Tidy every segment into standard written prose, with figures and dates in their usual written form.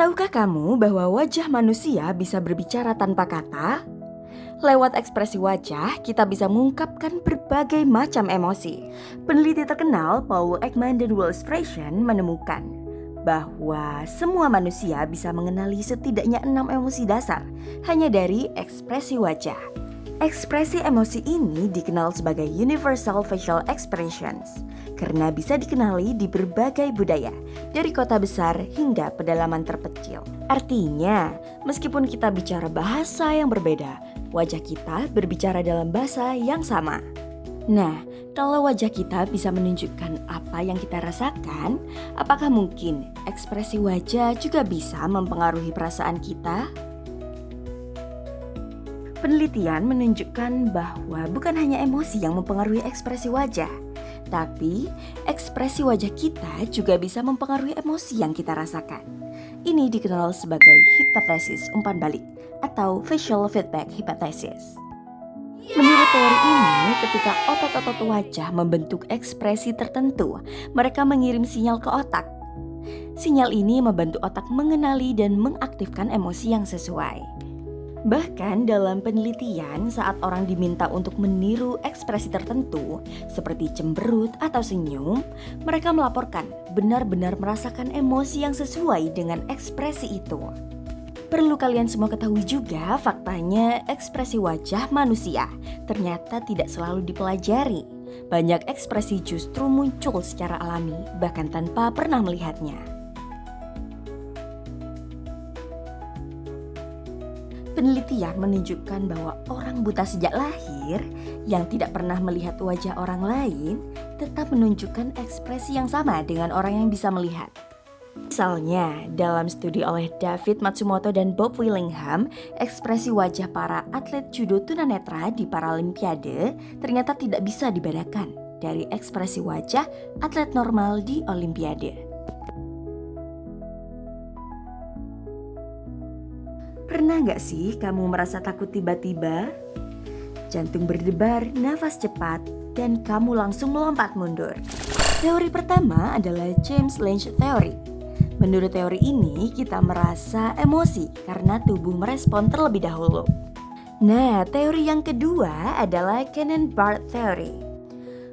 Tahukah kamu bahwa wajah manusia bisa berbicara tanpa kata? Lewat ekspresi wajah, kita bisa mengungkapkan berbagai macam emosi. Peneliti terkenal Paul Ekman dan Wells Frasian menemukan bahwa semua manusia bisa mengenali setidaknya 6 emosi dasar hanya dari ekspresi wajah. Ekspresi emosi ini dikenal sebagai Universal Facial Expressions karena bisa dikenali di berbagai budaya, dari kota besar hingga pedalaman terpencil. Artinya, meskipun kita bicara bahasa yang berbeda, wajah kita berbicara dalam bahasa yang sama. Nah, kalau wajah kita bisa menunjukkan apa yang kita rasakan, apakah mungkin ekspresi wajah juga bisa mempengaruhi perasaan kita? Penelitian menunjukkan bahwa bukan hanya emosi yang mempengaruhi ekspresi wajah, tapi ekspresi wajah kita juga bisa mempengaruhi emosi yang kita rasakan. Ini dikenal sebagai hipotesis umpan balik atau facial feedback hypothesis. Menurut teori ini, ketika otot-otot wajah membentuk ekspresi tertentu, mereka mengirim sinyal ke otak. Sinyal ini membantu otak mengenali dan mengaktifkan emosi yang sesuai. Bahkan dalam penelitian, saat orang diminta untuk meniru ekspresi tertentu seperti cemberut atau senyum, mereka melaporkan benar-benar merasakan emosi yang sesuai dengan ekspresi itu. Perlu kalian semua ketahui juga faktanya ekspresi wajah manusia ternyata tidak selalu dipelajari. Banyak ekspresi justru muncul secara alami bahkan tanpa pernah melihatnya. Penelitian menunjukkan bahwa orang buta sejak lahir yang tidak pernah melihat wajah orang lain tetap menunjukkan ekspresi yang sama dengan orang yang bisa melihat. Misalnya, dalam studi oleh David Matsumoto dan Bob Willingham, ekspresi wajah para atlet judo tunanetra di Paralimpiade ternyata tidak bisa dibedakan dari ekspresi wajah atlet normal di Olimpiade. Pernah gak sih kamu merasa takut tiba-tiba? Jantung berdebar, nafas cepat, dan kamu langsung melompat mundur. Teori pertama adalah James Lange Theory. Menurut teori ini, kita merasa emosi karena tubuh merespon terlebih dahulu. Nah, teori yang kedua adalah Cannon-Bard Theory.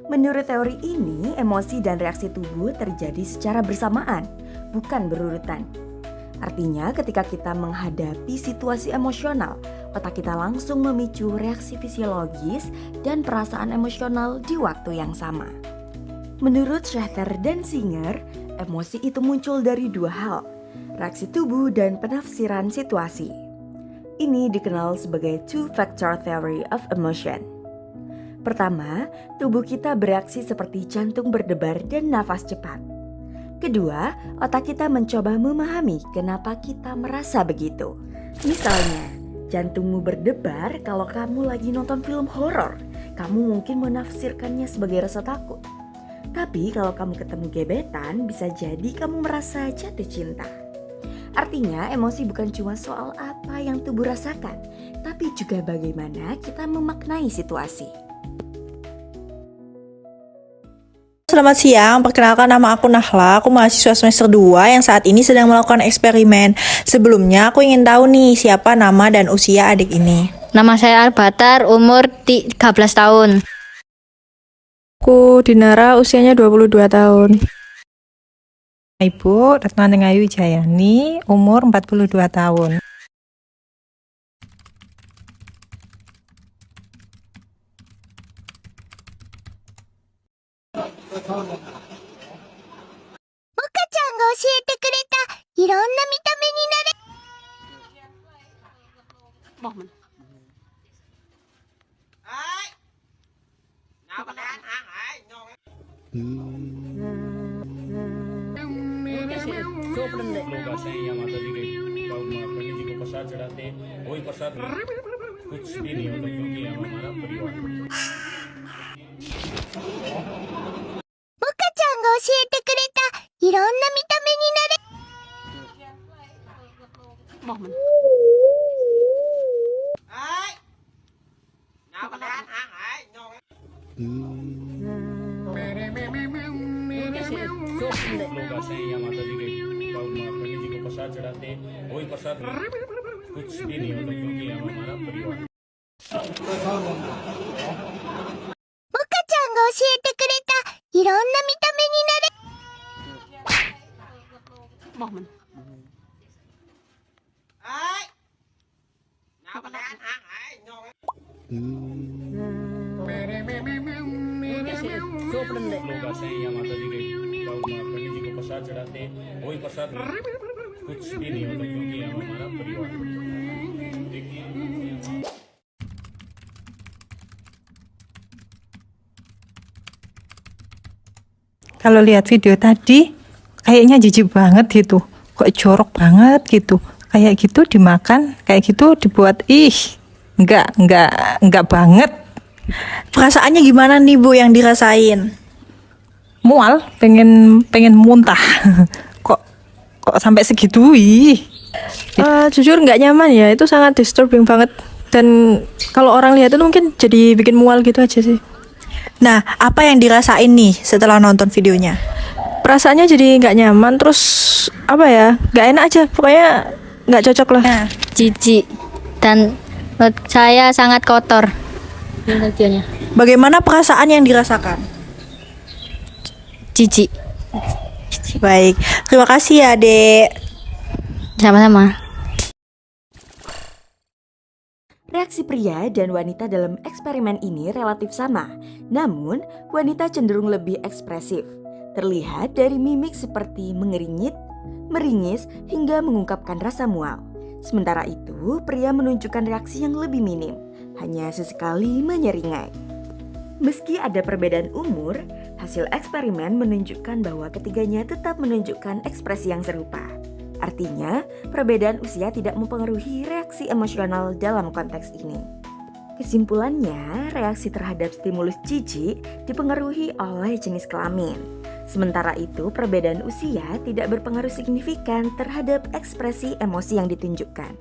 Menurut teori ini, emosi dan reaksi tubuh terjadi secara bersamaan, bukan berurutan. Artinya ketika kita menghadapi situasi emosional, otak kita langsung memicu reaksi fisiologis dan perasaan emosional di waktu yang sama. Menurut Schachter dan Singer, emosi itu muncul dari dua hal, reaksi tubuh dan penafsiran situasi. Ini dikenal sebagai two-factor theory of emotion. Pertama, tubuh kita bereaksi seperti jantung berdebar dan nafas cepat. Kedua, otak kita mencoba memahami kenapa kita merasa begitu. Misalnya, jantungmu berdebar kalau kamu lagi nonton film horor. Kamu mungkin menafsirkannya sebagai rasa takut. Tapi kalau kamu ketemu gebetan, bisa jadi kamu merasa jatuh cinta. Artinya, emosi bukan cuma soal apa yang tubuh rasakan, tapi juga bagaimana kita memaknai situasi. Selamat siang, perkenalkan nama aku Nahla, aku mahasiswa semester 2 yang saat ini sedang melakukan eksperimen. Sebelumnya aku ingin tahu nih siapa nama dan usia adik ini. Nama saya Albatar, umur 13 tahun. Aku Dinara, usianya 22 tahun. Ibu Retno Nengayu Jayani, umur 42 tahun. लोग आते हैं यहाँ माता जी के पंडित जी को प्रसाद चढ़ाते हैं, वही प्रसाद कुछ भी नहीं होता क्योंकि हम हमारा परिवार लोग आते हैं यहाँ माता जी के पंडित जी को प्रसाद चढ़ाते वही प्रसाद कुछ भी नहीं होता क्योंकि हम हमारा परिवार モカちゃんが教えてくれたいろんな見た目になれ लोग आते हैं या माता जी के पंडित जी को प्रसाद चढ़ाते वही प्रसाद कुछ भी नहीं होता क्योंकि हम हमारा परिवार देखिए Kalau lihat video tadi, kayaknya jijik banget gitu. Kok jorok banget gitu. Kayak gitu dimakan, kayak gitu dibuat, enggak banget. Perasaannya gimana nih Bu yang dirasain? Mual, pengen muntah. Kok sampai segitu, Jujur nggak nyaman ya, itu sangat disturbing banget. Dan kalau orang lihat itu mungkin jadi bikin mual gitu aja sih. Nah, apa yang dirasain nih setelah nonton videonya? Perasaannya jadi nggak nyaman, terus apa ya, nggak enak aja, pokoknya nggak cocok lah. Jijik. Dan menurut saya sangat kotor. Videonya. Bagaimana perasaan yang dirasakan? Jijik. Baik, terima kasih ya Dek. Sama-sama. Reaksi pria dan wanita dalam eksperimen ini relatif sama, namun wanita cenderung lebih ekspresif. Terlihat dari mimik seperti mengeringit, meringis, hingga mengungkapkan rasa mual. Sementara itu, pria menunjukkan reaksi yang lebih minim, hanya sesekali menyeringai. Meski ada perbedaan umur, hasil eksperimen menunjukkan bahwa ketiganya tetap menunjukkan ekspresi yang serupa. Artinya, perbedaan usia tidak mempengaruhi reaksi emosional dalam konteks ini. Kesimpulannya, reaksi terhadap stimulus jijik dipengaruhi oleh jenis kelamin. Sementara itu, perbedaan usia tidak berpengaruh signifikan terhadap ekspresi emosi yang ditunjukkan.